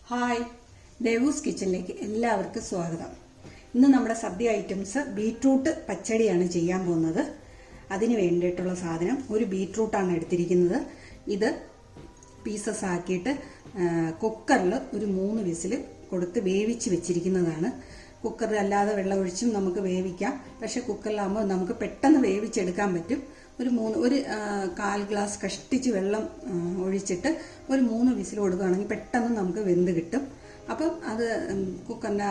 Hi, ദേവൂസ് കിച്ചണിലേക്ക് എല്ലാവർക്കും സ്വാഗതം. ഇന്ന് നമ്മുടെ സദ്യ ഐറ്റംസ് ബീട്രൂട്ട് പച്ചടിയാണ് ചെയ്യാൻ പോകുന്നത്. അതിന് വേണ്ടിയിട്ടുള്ള സാധനം ഒരു ബീട്രൂട്ടാണ് എടുത്തിരിക്കുന്നത്. ഇത് പീസസ് ആക്കിയിട്ട് കുക്കറിൽ ഒരു 3 വിസിൽ കൊടുത്ത് വേവിച്ച് വെച്ചിരിക്കുന്നതാണ്. കുക്കറിൽ അല്ലാതെ വെള്ളം ഒഴിച്ചും നമുക്ക് വേവിക്കാം. പക്ഷെ കുക്കറിലാകുമ്പോൾ നമുക്ക് പെട്ടെന്ന് വേവിച്ചെടുക്കാൻ പറ്റും. ഒരു 1/4 ഗ്ലാസ് കഷ്ടിച്ച് വെള്ളം ഒഴിച്ചിട്ട് ഒരു 3 വിസിൽ കൊടുക്കുകയാണെങ്കിൽ പെട്ടെന്ന് നമുക്ക് വെന്ത് കിട്ടും. അപ്പം അത് കുക്കറിൻ്റെ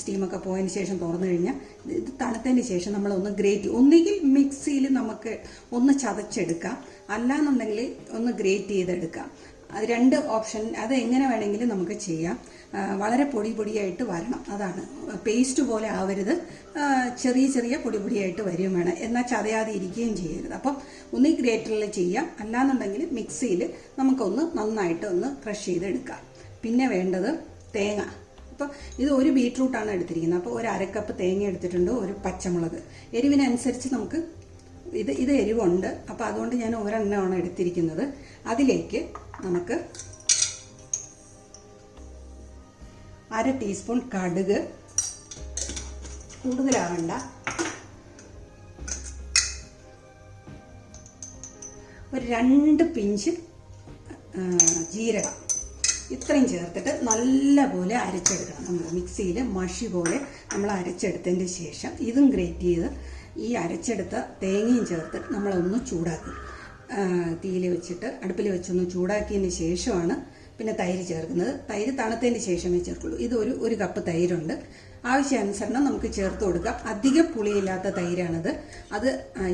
സ്റ്റീമൊക്കെ പോയതിന് ശേഷം തുറന്നു കഴിഞ്ഞാൽ ഇത് തണുത്തതിന് ശേഷം നമ്മളൊന്ന് ഗ്രേറ്റ്, ഒന്നുകിൽ മിക്സിയിൽ നമുക്ക് ഒന്ന് ചതച്ചെടുക്കാം, അല്ലാന്നുണ്ടെങ്കിൽ ഒന്ന് ഗ്രേറ്റ് ചെയ്തെടുക്കാം. അത് 2 ഓപ്ഷൻ. അത് എങ്ങനെ വേണമെങ്കിലും നമുക്ക് ചെയ്യാം. വളരെ പൊടിയായിട്ട് വരണം, അതാണ്. പേസ്റ്റ് പോലെ ആവരുത്, ചെറിയ പൊടിയായിട്ട് വരികയും വേണം. എന്നാൽ ചതയാതെ ഇരിക്കുകയും ചെയ്യരുത്. അപ്പം ഒന്നീ ഗ്രേറ്ററിൽ ചെയ്യാം, അല്ലാന്നുണ്ടെങ്കിൽ മിക്സിയിൽ നമുക്കൊന്ന് നന്നായിട്ട് ഒന്ന് ക്രഷ് ചെയ്തെടുക്കാം. പിന്നെ വേണ്ടത് തേങ്ങ. അപ്പോൾ ഇത് ഒരു ബീട്രൂട്ടാണ് എടുത്തിരിക്കുന്നത്. അപ്പോൾ ഒരു 1/2 കപ്പ് തേങ്ങ എടുത്തിട്ടുണ്ട്, ഒരു പച്ചമുളക്. എരിവിനനുസരിച്ച് നമുക്ക് ഇത് എരിവുണ്ട്, അപ്പോൾ അതുകൊണ്ട് ഞാൻ ഒരെണ്ണമാണ് എടുത്തിരിക്കുന്നത്. അതിലേക്ക് നമുക്ക് 1/2 ടീസ്പൂൺ കടുക്, കൂടുതലാവണ്ട, ഒരു 2 പിഞ്ച് ജീരകം, ഇത്രയും ചേർത്തിട്ട് നല്ലപോലെ അരച്ചെടുക്കണം. നമ്മൾ മിക്സിയിൽ മഷി പോലെ നമ്മൾ അരച്ചെടുത്തതിന് ശേഷം ഇതും ഗ്രേറ്റ് ചെയ്ത് ഈ അരച്ചെടുത്ത തേങ്ങയും ചേർത്ത് നമ്മളൊന്ന് ചൂടാക്കും. തീയിൽ വെച്ചിട്ട് അടുപ്പിൽ വെച്ചൊന്ന് ചൂടാക്കിയതിന് ശേഷമാണ് പിന്നെ തൈര് ചേർക്കുന്നത്. തൈര് തണുത്തതിന് ശേഷമേ ചേർക്കുള്ളൂ. ഇത് ഒരു കപ്പ് തൈരുണ്ട്. ആവശ്യാനുസരണം നമുക്ക് ചേർത്ത് കൊടുക്കാം. അധികം പുളിയില്ലാത്ത തൈരാണത്. അത്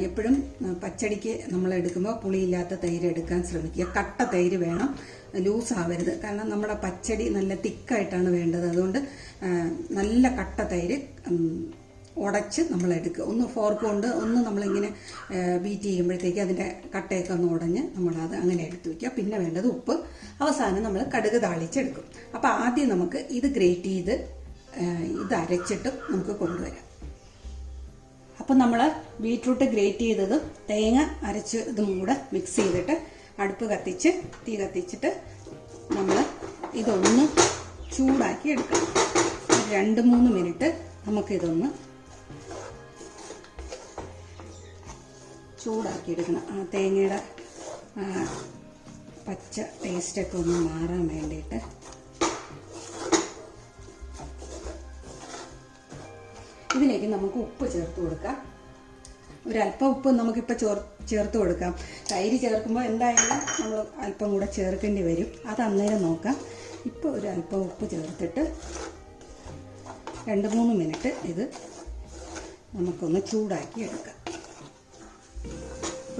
എപ്പോഴും പച്ചടിക്ക് നമ്മൾ എടുക്കുമ്പോൾ പുളിയില്ലാത്ത തൈര് എടുക്കാൻ ശ്രമിക്കുക. കട്ട തൈര് വേണം, ലൂസ് ആവരുത്. കാരണം നമ്മുടെ പച്ചടി നല്ല തിക്കായിട്ടാണ് വേണ്ടത്. അതുകൊണ്ട് നല്ല കട്ട തൈര് ഉടച്ച് നമ്മളെടുക്കുക. ഒന്ന് ഫോർക്ക് കൊണ്ട് ഒന്ന് നമ്മളിങ്ങനെ ബീറ്റ് ചെയ്യുമ്പോഴത്തേക്ക് അതിൻ്റെ കട്ടയൊക്കെ ഒന്ന് ഉടഞ്ഞ് നമ്മളത് അങ്ങനെ എടുത്ത് വയ്ക്കുക. പിന്നെ വേണ്ടത് ഉപ്പ്. അവസാനം നമ്മൾ കടുക് താളിച്ചെടുക്കും. അപ്പോൾ ആദ്യം നമുക്ക് ഇത് ഗ്രേറ്റ് ചെയ്ത് ഇത് അരച്ചിട്ട് നമുക്ക് കൊണ്ടുവരാം. അപ്പം നമ്മൾ ബീട്രൂട്ട് ഗ്രേറ്റ് ചെയ്തതും തേങ്ങ അരച്ചതും കൂടെ മിക്സ് ചെയ്തിട്ട് അടുപ്പ് കത്തിച്ച് തീ കത്തിച്ചിട്ട് നമ്മൾ ഇതൊന്ന് ചൂടാക്കി എടുക്കണം. 2-3 മിനിറ്റ് നമുക്കിതൊന്ന് ചൂടാക്കി എടുക്കണം. ആ തേങ്ങയുടെ പച്ച ടേസ്റ്റൊക്കെ ഒന്ന് മാറാൻ വേണ്ടിയിട്ട്. ഇതിലേക്ക് നമുക്ക് ഉപ്പ് ചേർത്ത് കൊടുക്കാം. ഒരല്പം ഉപ്പ് നമുക്കിപ്പോൾ ചേർത്ത് കൊടുക്കാം. തൈര് ചേർക്കുമ്പോൾ എന്തായാലും നമ്മൾ അല്പം കൂടെ ചേർക്കേണ്ടി വരും. അത് അന്നേരം നോക്കാം. ഇപ്പോൾ ഒരു അല്പം ഉപ്പ് ചേർത്തിട്ട് 2-3 മിനിറ്റ് ഇത് നമുക്കൊന്ന് ചൂടാക്കി എടുക്കാം.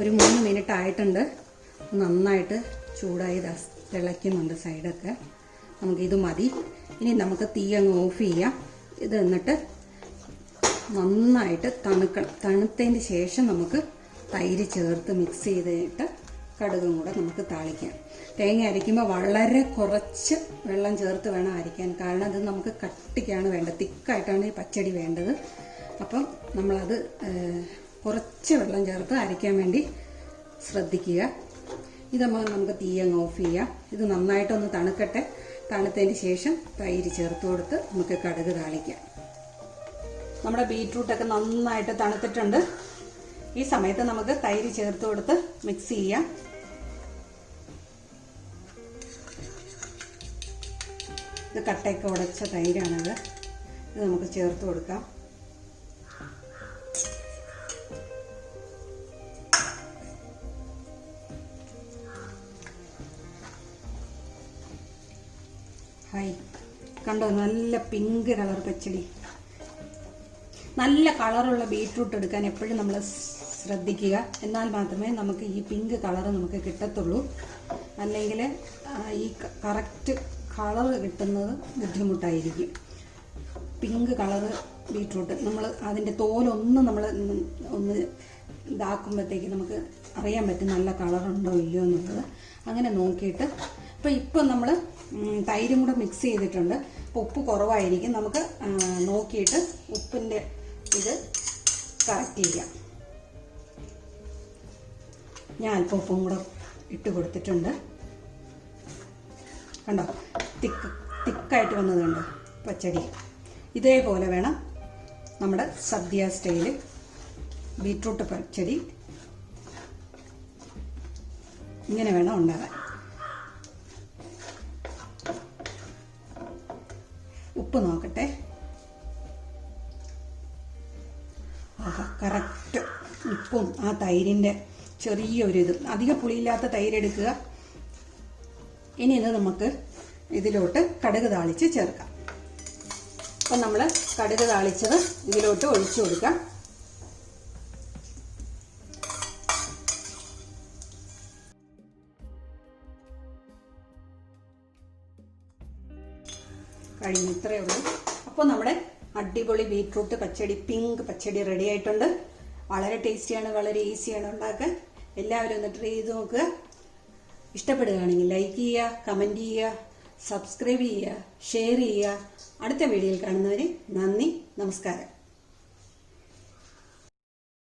ഒരു 3 മിനിറ്റ് ആയിട്ടുണ്ട്. നന്നായിട്ട് ചൂടായി തിളയ്ക്കുന്നുണ്ട് സൈഡൊക്കെ. നമുക്കിത് മതി. ഇനി നമുക്ക് തീ അങ്ങ് ഓഫ് ചെയ്യാം. ഇത് എന്നിട്ട് നന്നായിട്ട് തണുക്കണം. തണുത്തതിന് ശേഷം നമുക്ക് തൈര് ചേർത്ത് മിക്സ് ചെയ്തിട്ട് കടുകും കൂടെ നമുക്ക് താളിക്കാം. തേങ്ങ അരയ്ക്കുമ്പോൾ വളരെ കുറച്ച് വെള്ളം ചേർത്ത് വേണം അരയ്ക്കാൻ. കാരണം ഇത് നമുക്ക് കട്ടിക്കാണ് വേണ്ടത്, തിക്കായിട്ടാണ് ഈ പച്ചടി വേണ്ടത്. അപ്പം നമ്മളത് കുറച്ച് വെള്ളം ചേർത്ത് അരയ്ക്കാൻ വേണ്ടി ശ്രദ്ധിക്കുക. ഇതാകുമ്പോൾ നമുക്ക് തീ അങ്ങ് ഓഫ് ചെയ്യാം. ഇത് നന്നായിട്ടൊന്ന് തണുക്കട്ടെ. തണുത്തതിന് ശേഷം തൈര് ചേർത്ത് കൊടുത്ത് നമുക്ക് കടുക് താളിക്കാം. നമ്മുടെ ബീട്രൂട്ടൊക്കെ നന്നായിട്ട് തണുത്തിട്ടുണ്ട്. ഈ സമയത്ത് നമുക്ക് തൈര് ചേർത്ത് കൊടുത്ത് മിക്സ് ചെയ്യാം. ഇത് കട്ടയൊക്കെ ഉടച്ച തൈരാണിത്. ഇത് നമുക്ക് ചേർത്ത് കൊടുക്കാം. ഹായ്, കണ്ടോ, നല്ല പിങ്ക് കളർ പച്ചടി. നല്ല കളറുള്ള ബീട്രൂട്ട് എടുക്കാൻ എപ്പോഴും നമ്മൾ ശ്രദ്ധിക്കുക. എന്നാൽ മാത്രമേ നമുക്ക് ഈ പിങ്ക് കളർ നമുക്ക് കിട്ടത്തുള്ളൂ. അല്ലെങ്കിൽ ഈ കറക്റ്റ് കളർ കിട്ടുന്നത് ബുദ്ധിമുട്ടായിരിക്കും. പിങ്ക് കളറ് ബീട്രൂട്ട് നമ്മൾ അതിൻ്റെ തോലൊന്ന് നമ്മൾ ഒന്ന് ഇതാക്കുമ്പോഴത്തേക്ക് നമുക്ക് അറിയാൻ പറ്റും നല്ല കളറുണ്ടോ ഇല്ലയോ എന്നുള്ളത്. അങ്ങനെ നോക്കിയിട്ട് ഇപ്പം നമ്മൾ തൈരും കൂടെ മിക്സ് ചെയ്തിട്ടുണ്ട്. അപ്പോൾ ഉപ്പ് കുറവായിരിക്കും. നമുക്ക് നോക്കിയിട്ട് ഉപ്പിൻ്റെ ഇത് കറക്റ്റ് ചെയ്യാം. ഞാൻ അല്പം ഉപ്പും കൂടെ ഇട്ട് കൊടുത്തിട്ടുണ്ട്. കണ്ടോ, തിക്ക് തിക്കായിട്ട് വന്നതുണ്ട് പച്ചടി. ഇതേപോലെ വേണം നമ്മുടെ സദ്യ സ്റ്റൈല് ബീട്രൂട്ട് പച്ചടി. ഇങ്ങനെ വേണം ഉണ്ടാകാൻ. ഉപ്പ് നോക്കട്ടെ. കറക്റ്റ് ഉപ്പും ആ തൈരിൻ്റെ ചെറിയൊരു ഇത്, അധികം പുളിയില്ലാത്ത തൈര് എടുക്കുക. ഇനി ഇത് നമുക്ക് ഇതിലോട്ട് കടുക് താളിച്ച് ചേർക്കാം. അപ്പം നമ്മൾ കടുക് താളിച്ചത് ഇതിലോട്ട് ഒഴിച്ചു കൊടുക്കാം. കഴിഞ്ഞു, ഇത്രയേ ഉള്ളൂ. അപ്പോൾ നമ്മുടെ അടിപൊളി ബീട്രൂട്ട് പച്ചടി, പിങ്ക് പച്ചടി റെഡി ആയിട്ടുണ്ട്. വളരെ ടേസ്റ്റിയാണ്, വളരെ ഈസിയാണ് ഉണ്ടാക്കാൻ. എല്ലാവരും ഒന്ന് ട്രൈ ചെയ്ത് നോക്കുക. ഇഷ്ടപ്പെടുകയാണെങ്കിൽ ലൈക്ക് ചെയ്യുക, കമൻറ്റ് ചെയ്യുക, സബ്സ്ക്രൈബ് ചെയ്യുക, ഷെയർ ചെയ്യുക. അടുത്ത വീഡിയോയിൽ കാണുന്നവരെ നന്ദി, നമസ്കാരം.